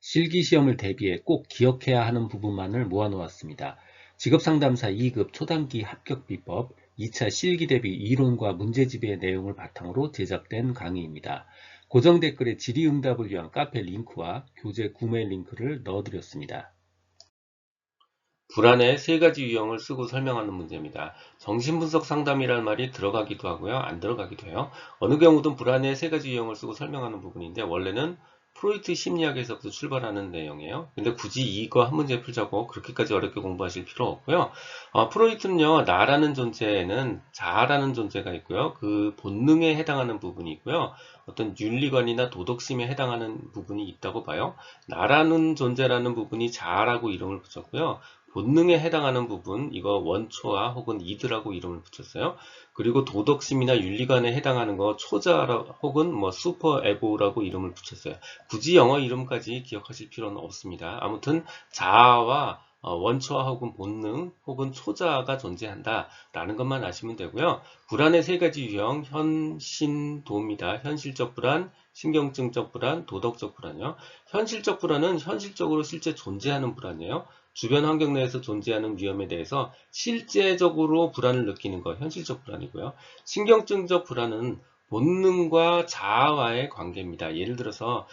실기시험을 대비해 꼭 기억해야 하는 부분만을 모아놓았습니다. 직업상담사 2급 초단기 합격비법 2차 실기대비 이론과 문제집의 내용을 바탕으로 제작된 강의입니다. 고정 댓글에 질의응답을 위한 카페 링크와 교재 구매 링크를 넣어드렸습니다. 불안의 세 가지 유형을 쓰고 설명하는 문제입니다. 정신분석 상담이라는 말이 들어가기도 하고요. 안 들어가기도 해요. 어느 경우든 불안의 세 가지 유형을 쓰고 설명하는 부분인데 원래는 프로이트 심리학에서부터 출발하는 내용이에요. 근데 굳이 이거 한 문제 풀자고 그렇게까지 어렵게 공부하실 필요 없고요. 프로이트는요. 나라는 존재에는 자아라는 존재가 있고요. 그 본능에 해당하는 부분이 있고요. 어떤 윤리관이나 도덕심에 해당하는 부분이 있다고 봐요. 나라는 존재라는 부분이 자아라고 이름을 붙였고요. 본능에 해당하는 부분, 이거 원초와 혹은 이드라고 이름을 붙였어요. 그리고 도덕심이나 윤리관에 해당하는 거 초자 혹은 뭐 슈퍼 에고라고 이름을 붙였어요. 굳이 영어 이름까지 기억하실 필요는 없습니다. 아무튼 자아와 원초와 혹은 본능 혹은 초자가 존재한다 라는 것만 아시면 되고요. 불안의 세 가지 유형, 현신도입니다. 현실적 불안, 신경증적 불안, 도덕적 불안이요. 현실적 불안은 현실적으로 실제 존재하는 불안이에요. 주변 환경 내에서 존재하는 위험에 대해서 실제적으로 불안을 느끼는 것, 현실적 불안이고요. 신경증적 불안은 본능과 자아와의 관계입니다. 예를 들어서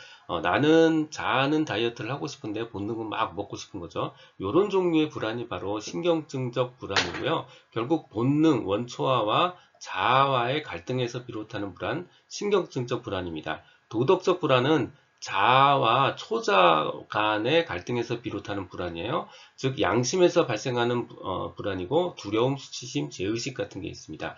나는 자아는 다이어트를 하고 싶은데 본능은 막 먹고 싶은 거죠. 이런 종류의 불안이 바로 신경증적 불안이고요. 결국 본능, 원초아와 자아와의 갈등에서 비롯하는 불안, 신경증적 불안입니다. 도덕적 불안은 자아와 초자 간의 갈등에서 비롯하는 불안이에요. 즉 양심에서 발생하는 불안이고 두려움, 수치심, 죄의식 같은 게 있습니다.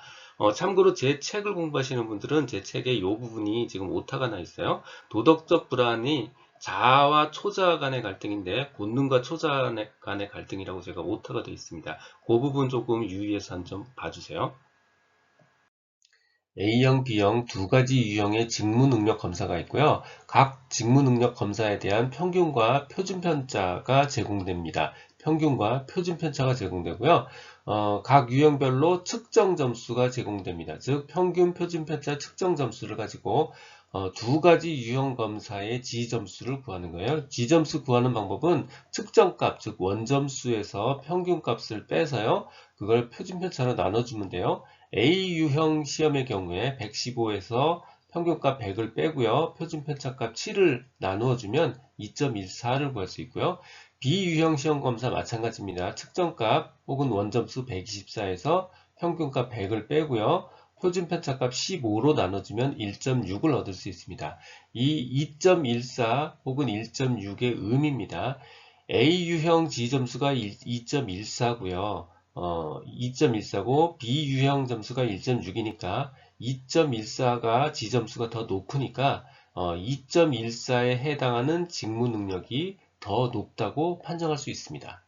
참고로 제 책을 공부하시는 분들은 제 책에 이 부분이 지금 오타가 나 있어요. 도덕적 불안이 자아와 초자 간의 갈등인데 본능과 초자 간의 갈등이라고 제가 오타가 되어 있습니다. 그 부분 조금 유의해서 한 점 봐주세요. A형, B형 두 가지 유형의 직무능력 검사가 있고요. 각 직무능력 검사에 대한 평균과 표준편차가 제공됩니다. 평균과 표준편차가 제공되고요. 각 유형별로 측정 점수가 제공됩니다. 즉 평균, 표준편차 측정 점수를 가지고 두 가지 유형 검사의 지점수를 구하는 거예요. 지점수 구하는 방법은 측정값, 즉 원점수에서 평균값을 빼서요. 그걸 표준편차로 나눠주면 돼요. A 유형 시험의 경우에 115에서 평균값 100을 빼고요. 표준편차값 7을 나누어 주면 2.14를 구할 수 있고요. B 유형 시험 검사 마찬가지입니다. 측정값 혹은 원점수 124에서 평균값 100을 빼고요. 표준편차값 15로 나눠주면 1.6을 얻을 수 있습니다. 이 2.14 혹은 1.6의 의미입니다. A 유형 지점수가 2.14고요. 2.14고 B 유형 점수가 1.6이니까 2.14가 지점수가 더 높으니까 2.14에 해당하는 직무 능력이 더 높다고 판정할 수 있습니다.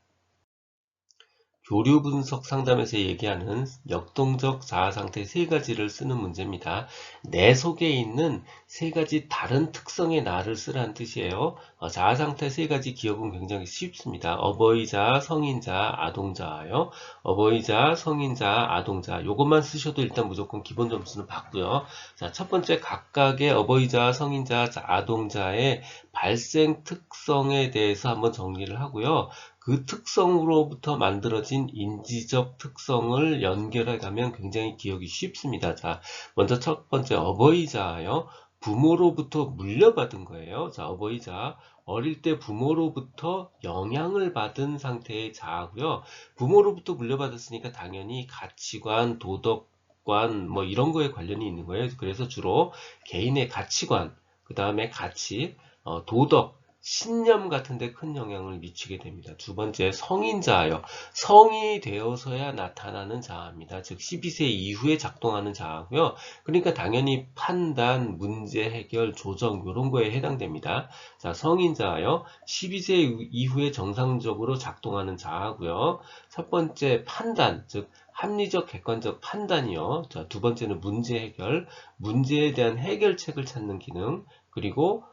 교류 분석 상담에서 얘기하는 역동적 자아 상태 세 가지를 쓰는 문제입니다. 내 속에 있는 세 가지 다른 특성의 나를 쓰라는 뜻이에요. 자아 상태 세 가지 기억은 굉장히 쉽습니다. 어버이자, 성인자, 아동자요. 어버이자, 성인자, 아동자. 요것만 쓰셔도 일단 무조건 기본 점수는 받고요. 자, 첫 번째 각각의 어버이자, 성인자, 아동자의 발생 특성에 대해서 한번 정리를 하고요. 그 특성으로부터 만들어진 인지적 특성을 연결해 가면 굉장히 기억이 쉽습니다. 자, 먼저 첫 번째 어버이자요. 부모로부터 물려받은 거예요. 자, 어버이자. 어릴 때 부모로부터 영향을 받은 상태의 자아고요. 부모로부터 물려받았으니까 당연히 가치관, 도덕관 뭐 이런 거에 관련이 있는 거예요. 그래서 주로 개인의 가치관, 그 다음에 가치, 도덕, 신념 같은 데 큰 영향을 미치게 됩니다. 두 번째, 성인자아요. 성이 되어서야 나타나는 자아입니다. 즉 12세 이후에 작동하는 자아고요. 그러니까 당연히 판단, 문제 해결, 조정 이런 거에 해당됩니다. 자, 성인자아요. 12세 이후에 정상적으로 작동하는 자아고요. 첫 번째, 판단, 즉 합리적, 객관적 판단이요. 자, 두 번째는 문제 해결, 문제에 대한 해결책을 찾는 기능, 그리고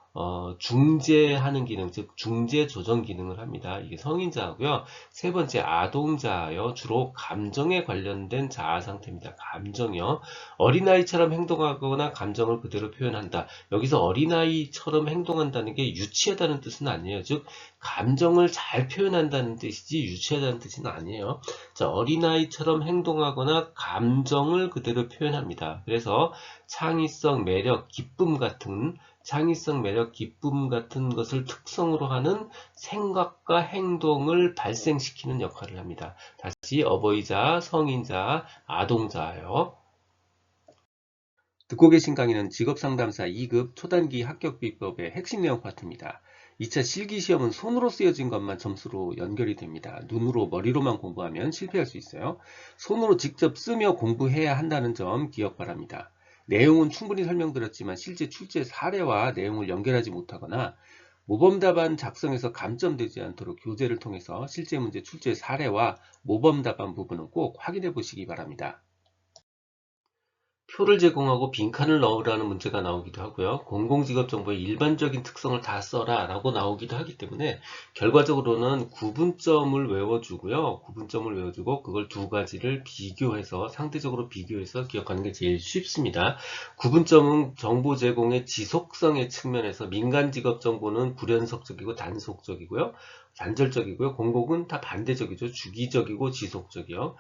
중재하는 기능, 즉 중재 조정 기능을 합니다. 이게 성인자하고요. 세 번째 아동자요. 주로 감정에 관련된 자아 상태입니다. 감정이요. 어린아이처럼 행동하거나 감정을 그대로 표현한다. 여기서 어린아이처럼 행동한다는 게 유치하다는 뜻은 아니에요. 즉 감정을 잘 표현한다는 뜻이지 유치하다는 뜻은 아니에요. 자, 어린아이처럼 행동하거나 감정을 그대로 표현합니다. 그래서 창의성, 매력, 기쁨 같은 것을 특성으로 하는 생각과 행동을 발생시키는 역할을 합니다. 다시 어버이자, 성인자, 아동자예요. 듣고 계신 강의는 직업상담사 2급 초단기 합격비법의 핵심 내용 파트입니다. 2차 실기시험은 손으로 쓰여진 것만 점수로 연결이 됩니다. 눈으로 머리로만 공부하면 실패할 수 있어요. 손으로 직접 쓰며 공부해야 한다는 점 기억 바랍니다. 내용은 충분히 설명드렸지만 실제 출제 사례와 내용을 연결하지 못하거나 모범답안 작성에서 감점되지 않도록 교재를 통해서 실제 문제 출제 사례와 모범답안 부분은 꼭 확인해 보시기 바랍니다. 표를 제공하고 빈칸을 넣으라는 문제가 나오기도 하고요. 공공직업정보의 일반적인 특성을 다 써라 라고 나오기도 하기 때문에 결과적으로는 구분점을 외워주고요. 구분점을 외워주고 그걸 두 가지를 비교해서 상대적으로 비교해서 기억하는 게 제일 쉽습니다. 구분점은 정보 제공의 지속성의 측면에서 민간직업정보는 불연속적이고 단속적이고요. 단절적이고요. 공공은 다 반대적이죠. 주기적이고 지속적이요.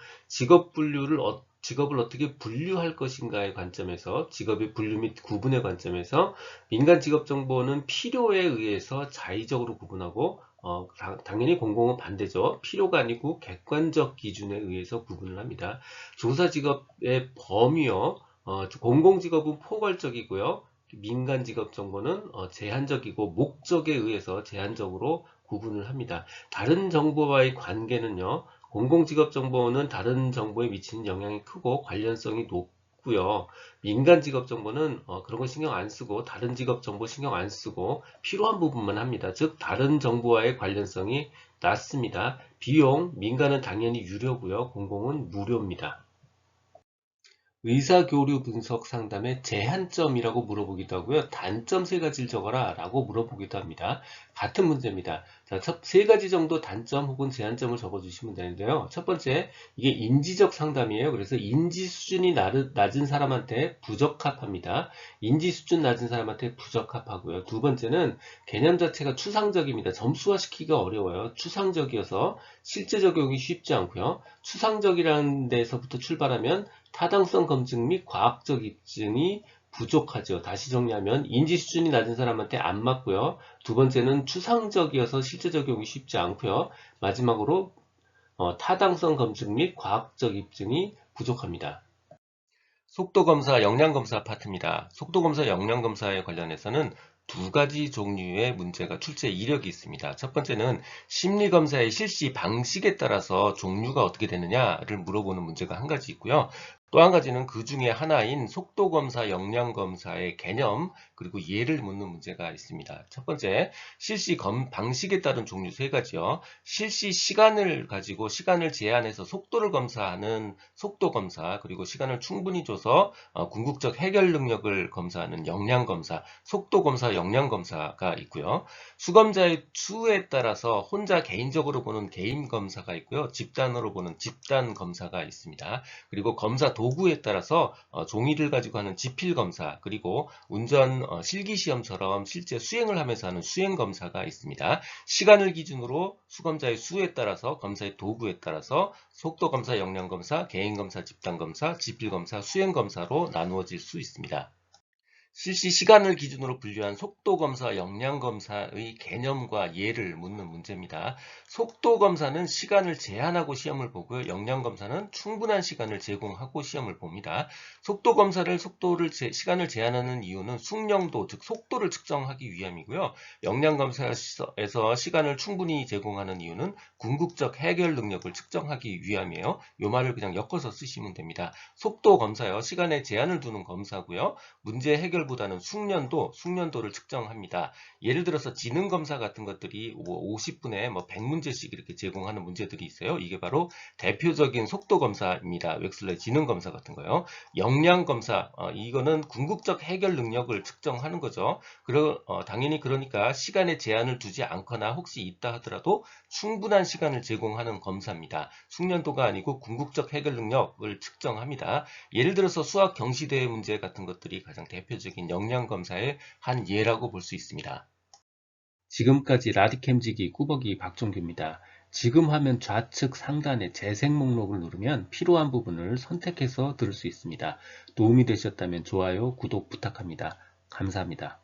직업을 어떻게 분류할 것인가의 관점에서 직업의 분류 및 구분의 관점에서 민간 직업 정보는 필요에 의해서 자의적으로 구분하고 당연히 공공은 반대죠. 필요가 아니고 객관적 기준에 의해서 구분을 합니다. 종사 직업의 범위요. 공공 직업은 포괄적이고요. 민간 직업 정보는 제한적이고 목적에 의해서 제한적으로 구분을 합니다. 다른 정보와의 관계는요. 공공직업정보는 다른 정보에 미치는 영향이 크고 관련성이 높고요. 민간직업정보는 그런 거 신경 안 쓰고 다른 직업정보 신경 안 쓰고 필요한 부분만 합니다. 즉 다른 정보와의 관련성이 낮습니다. 비용, 민간은 당연히 유료고요. 공공은 무료입니다. 의사교류 분석 상담의 제한점이라고 물어보기도 하고요. 단점 세 가지를 적어라 라고 물어보기도 합니다. 같은 문제입니다. 자, 세 가지 정도 단점 혹은 제한점을 적어주시면 되는데요. 첫 번째, 이게 인지적 상담이에요. 그래서 인지 수준이 낮은 사람한테 부적합합니다. 인지 수준 낮은 사람한테 부적합하고요. 두 번째는 개념 자체가 추상적입니다. 점수화시키기가 어려워요. 추상적이어서 실제 적용이 쉽지 않고요. 추상적이라는 데서부터 출발하면 타당성 검증 및 과학적 입증이 부족하죠. 다시 정리하면 인지 수준이 낮은 사람한테 안 맞고요. 두 번째는 추상적이어서 실제 적용이 쉽지 않고요. 마지막으로 타당성 검증 및 과학적 입증이 부족합니다. 속도검사, 역량검사 파트입니다. 속도검사, 역량검사에 관련해서는 두 가지 종류의 문제가 출제 이력이 있습니다. 첫 번째는 심리검사의 실시 방식에 따라서 종류가 어떻게 되느냐를 물어보는 문제가 한 가지 있고요. 또 한 가지는 그 중에 하나인 속도검사, 역량검사의 개념, 그리고 예를 묻는 문제가 있습니다. 첫 번째, 실시 방식에 따른 종류 세 가지요. 실시 시간을 가지고 시간을 제한해서 속도를 검사하는 속도검사, 그리고 시간을 충분히 줘서 궁극적 해결 능력을 검사하는 역량검사, 속도검사, 역량검사가 있고요. 수검자의 수에 따라서 혼자 개인적으로 보는 개인검사가 있고요. 집단으로 보는 집단검사가 있습니다. 그리고 검사 도구에 따라서 종이를 가지고 하는 지필검사, 그리고 운전 실기시험처럼 실제 수행을 하면서 하는 수행검사가 있습니다. 시간을 기준으로 수검자의 수에 따라서 검사의 도구에 따라서 속도검사, 역량검사, 개인검사, 집단검사, 지필검사, 수행검사로 나누어질 수 있습니다. 실시 시간을 기준으로 분류한 속도검사, 역량검사의 개념과 예를 묻는 문제입니다. 속도검사는 시간을 제한하고 시험을 보고요. 역량검사는 충분한 시간을 제공하고 시험을 봅니다. 시간을 제한하는 이유는 숙련도, 즉 속도를 측정하기 위함이고요. 역량검사에서 시간을 충분히 제공하는 이유는 궁극적 해결 능력을 측정하기 위함이에요. 이 말을 그냥 엮어서 쓰시면 됩니다. 속도검사요. 시간에 제한을 두는 검사고요. 문제 해결 시설보다는 숙련도를 측정합니다. 예를 들어서 지능검사 같은 것들이 50분에 100문제씩 이렇게 제공하는 문제들이 있어요. 이게 바로 대표적인 속도검사입니다. 웩슬러의 지능검사 같은 거요. 역량검사, 이거는 궁극적 해결 능력을 측정하는 거죠. 당연히 그러니까 시간에 제한을 두지 않거나 혹시 있다 하더라도 충분한 시간을 제공하는 검사입니다. 숙련도가 아니고 궁극적 해결 능력을 측정합니다. 예를 들어서 수학 경시대회 문제 같은 것들이 가장 대표적인 역량검사의 한 예라고 볼 수 있습니다. 지금까지 라디캠지기 꾸벅이 박종규입니다. 지금 화면 좌측 상단의 재생 목록을 누르면 필요한 부분을 선택해서 들을 수 있습니다. 도움이 되셨다면 좋아요, 구독 부탁합니다. 감사합니다.